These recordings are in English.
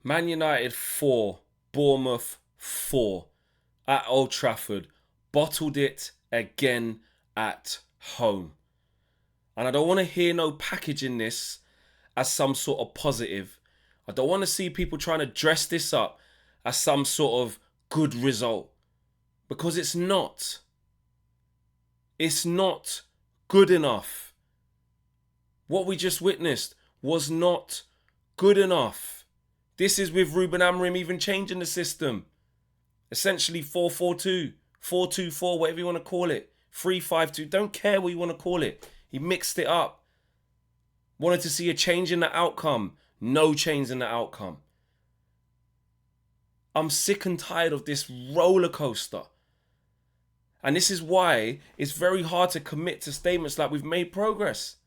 Man United 4, Bournemouth 4 at Old Trafford. Bottled it again at home. And I don't want to hear no packaging this as some sort of positive. I don't want to see people trying to dress this up as some sort of good result. Because it's not. It's not good enough. What we just witnessed was not good enough. This is with Ruben Amorim even changing the system. Essentially 4-4-2, 4-2-4, whatever you want to call it. 3-5-2, don't care what you want to call it. He mixed it up. Wanted to see a change in the outcome. No change in the outcome. I'm sick and tired of this roller coaster. And this is why it's very hard to commit to statements like we've made progress.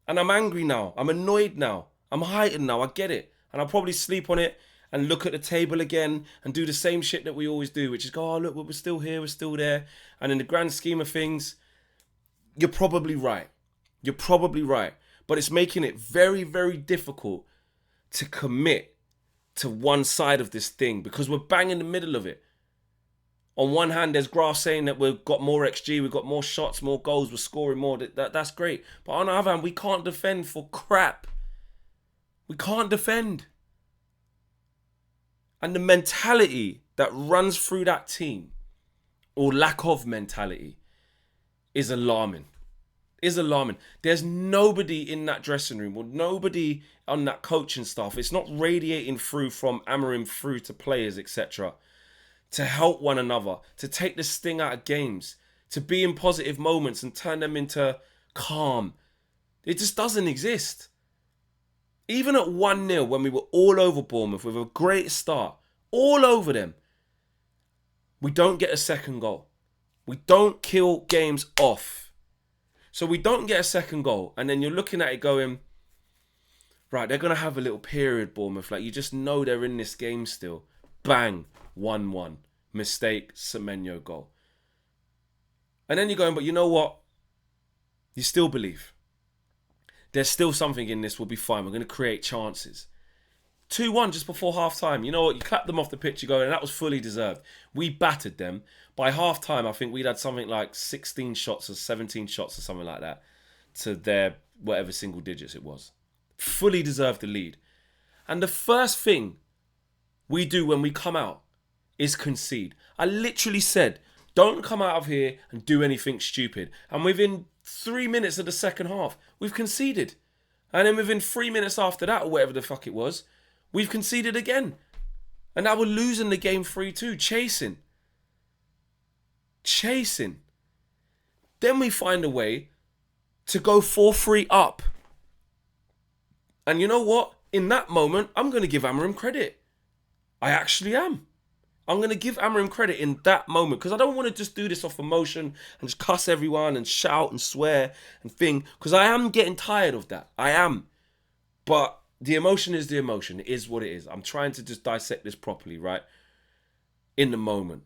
And I'm angry now. I'm annoyed now. I'm heightened now. I get it. And I'll probably sleep on it and look at the table again and do the same shit that we always do, which is go, oh, look, we're still here. We're still there. And in the grand scheme of things, you're probably right. You're probably right. But it's making it very, very difficult to commit to one side of this thing because we're bang in the middle of it. On one hand, there's graphs saying that we've got more XG, we've got more shots, more goals, we're scoring more. That's great. But on the other hand, we can't defend for crap. We can't defend. And the mentality that runs through that team, or lack of mentality, is alarming. Is alarming. There's nobody in that dressing room or nobody on that coaching staff. It's not radiating through from Amorim through to players, etc. To help one another, to take the sting out of games, to be in positive moments and turn them into calm. It just doesn't exist. Even at 1-0, when we were all over Bournemouth with a great start, all over them, we don't get a second goal. We don't kill games off. So we don't get a second goal, and then you're looking at it going, right, they're going to have a little period, Bournemouth. Like, you just know they're in this game still. Bang, 1-1. Mistake, Semenyo goal. And then you're going, but you know what? You still believe. There's still something in this, we'll be fine. We're going to create chances. 2-1 just before half-time. You know what? You clap them off the pitch, you go, and that was fully deserved. We battered them. By half-time, I think we'd had something like 16 shots or 17 shots or something like that to their whatever single digits it was. Fully deserved the lead. And the first thing we do when we come out is concede. I literally said, don't come out of here and do anything stupid. And within 3 minutes of the second half, we've conceded. And then within 3 minutes after that, or whatever the fuck it was, we've conceded again. And now we're losing the game 3-2, chasing. Then we find a way to go 4-3 up. And you know what? In that moment, I'm going to give Amorim credit. I actually am. I'm going to give Amorim credit in that moment because I don't want to just do this off emotion and just cuss everyone and shout and swear and thing because I am getting tired of that. I am. But the emotion is the emotion. It is what it is. I'm trying to just dissect this properly, right? In the moment.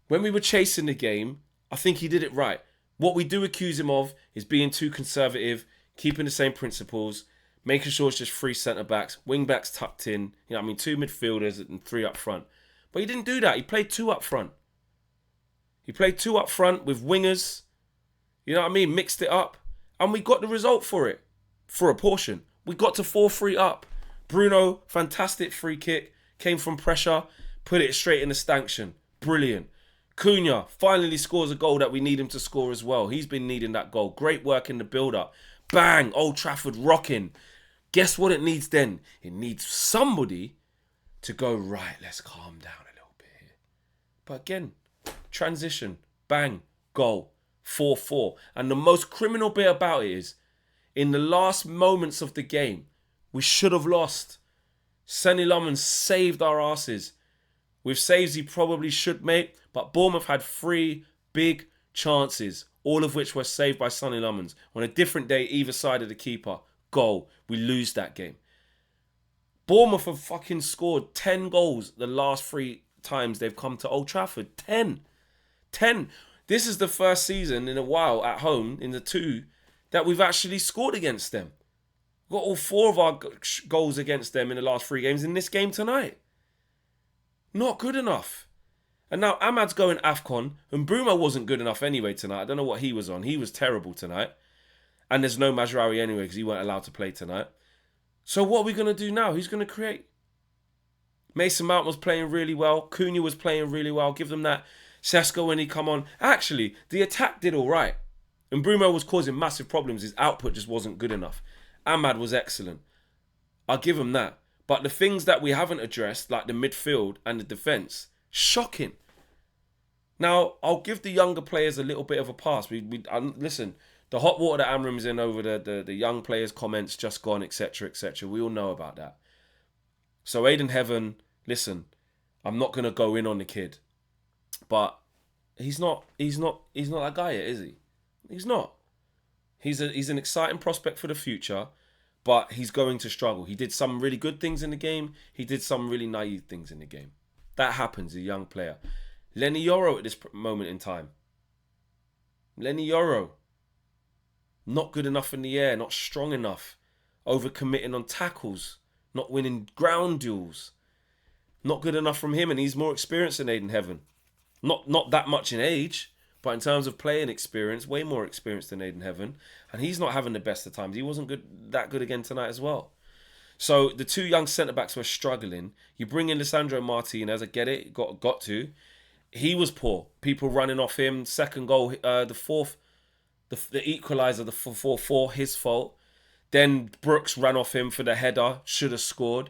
When we were chasing the game, I think he did it right. What we do accuse him of is being too conservative, keeping the same principles, making sure it's just 3 centre-backs, wing-backs tucked in, 2 midfielders and 3 up front. But he didn't do that. He played 2 up front. He played 2 up front with wingers, mixed it up. And we got the result for it, for a portion. We got to 4-3 up. Bruno, fantastic free kick, came from pressure, put it straight in the stanchion. Brilliant. Cunha finally scores a goal that we need him to score as well. He's been needing that goal. Great work in the build-up. Bang, Old Trafford rocking. Guess what it needs then? It needs somebody to go, right, let's calm down a little bit here. But again, transition, bang, goal, 4-4. And the most criminal bit about it is, in the last moments of the game, we should have lost. Sonny Lemon saved our asses. With saves he probably should make, but Bournemouth had 3 big chances, all of which were saved by Sonny Lemons. On a different day, either side of the keeper, goal. We lose that game. Bournemouth have fucking scored 10 goals the last 3 times they've come to Old Trafford. 10. This is the first season in a while at home, in the 2, that we've actually scored against them. We've got all 4 of our goals against them in the last 3 games in this game tonight. Not good enough. And now Ahmad's going AFCON, and Brumo wasn't good enough anyway tonight. I don't know what he was on. He was terrible tonight. And there's no Mazraoui anyway because he weren't allowed to play tonight. So what are we going to do now? Who's going to create? Mason Mount was playing really well. Cunha was playing really well. Give them that. Sesko when he come on. Actually, the attack did all right. And Brumo was causing massive problems. His output just wasn't good enough. Ahmad was excellent. I'll give him that. But the things that we haven't addressed, like the midfield and the defence, shocking. Now, I'll give the younger players a little bit of a pass. Listen, the hot water that Amram's in over the young players' comments just gone, etc., etc. We all know about that. So Aiden Heaven, listen, I'm not gonna go in on the kid, but he's not that guy yet, is he? He's not. He's an exciting prospect for the future, but he's going to struggle. He did some really good things in the game. He did some really naive things in the game. That happens, a young player. Lenny Yoro at this moment in time. Lenny Yoro. Not good enough in the air, not strong enough. Overcommitting on tackles, not winning ground duels. Not good enough from him, and he's more experienced than Aiden Heaven. Not that much in age, but in terms of playing experience, way more experienced than Aiden Heaven. And he's not having the best of times. He wasn't that good again tonight as well. So the 2 young centre-backs were struggling. You bring in Lisandro Martinez, I get it, got to. He was poor. People running off him. Second goal, the fourth, the equaliser, the 4-4, his fault. Then Brooks ran off him for the header. Should have scored.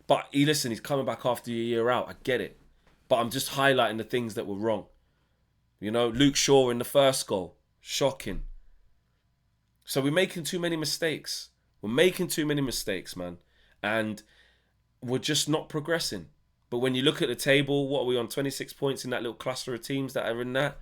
But he's coming back after a year out. I get it. But I'm just highlighting the things that were wrong. You know, Luke Shaw in the first goal. Shocking. So we're making too many mistakes. We're making too many mistakes, man. And we're just not progressing. But when you look at the table, what are we on? 26 points in that little cluster of teams that are in that.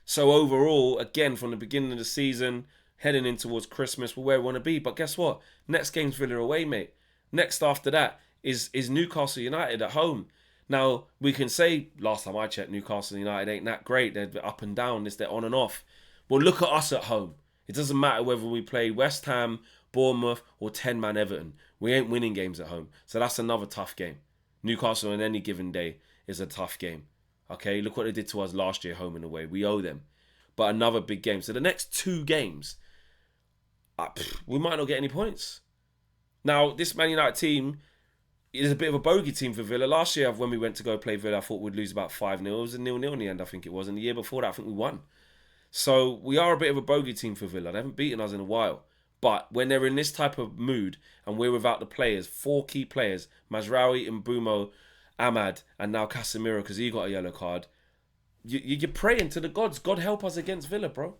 So overall, again, from the beginning of the season, heading in towards Christmas, we're where we want to be. But guess what? Next game's Villa away, mate. Next after that is Newcastle United at home. Now, we can say, last time I checked, Newcastle United ain't that great. They're up and down. They're on and off. Well, look at us at home. It doesn't matter whether we play West Ham, Bournemouth, or 10-man Everton. We ain't winning games at home. So that's another tough game. Newcastle on any given day is a tough game. Okay, look what they did to us last year, home and away. We owe them. But another big game. So the next 2 games, we might not get any points. Now, this Man United team is a bit of a bogey team for Villa. Last year, when we went to go play Villa, I thought we'd lose about 5-0. It was a 0-0 in the end, I think it was. And the year before that, I think we won. So we are a bit of a bogey team for Villa. They haven't beaten us in a while. But when they're in this type of mood and we're without the players, 4 key players, Mazraoui, Mbeumo, Ahmad, and now Casemiro because he got a yellow card, you're praying to the gods. God help us against Villa, bro.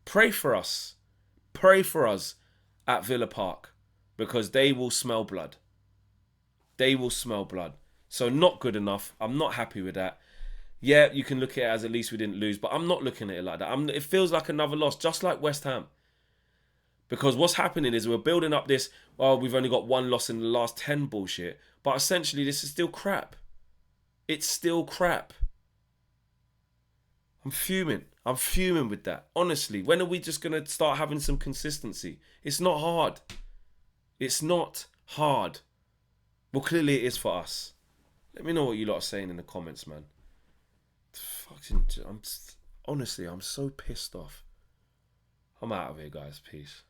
Pray for us. Pray for us at Villa Park because they will smell blood. They will smell blood. So not good enough. I'm not happy with that. Yeah, you can look at it as at least we didn't lose, but I'm not looking at it like that. It feels like another loss, just like West Ham. Because what's happening is we're building up this, we've only got 1 loss in the last 10 bullshit. But essentially, this is still crap. It's still crap. I'm fuming. I'm fuming with that. Honestly, when are we just going to start having some consistency? It's not hard. It's not hard. Well, clearly it is for us. Let me know what you lot are saying in the comments, man. Honestly, I'm so pissed off. I'm out of here, guys. Peace.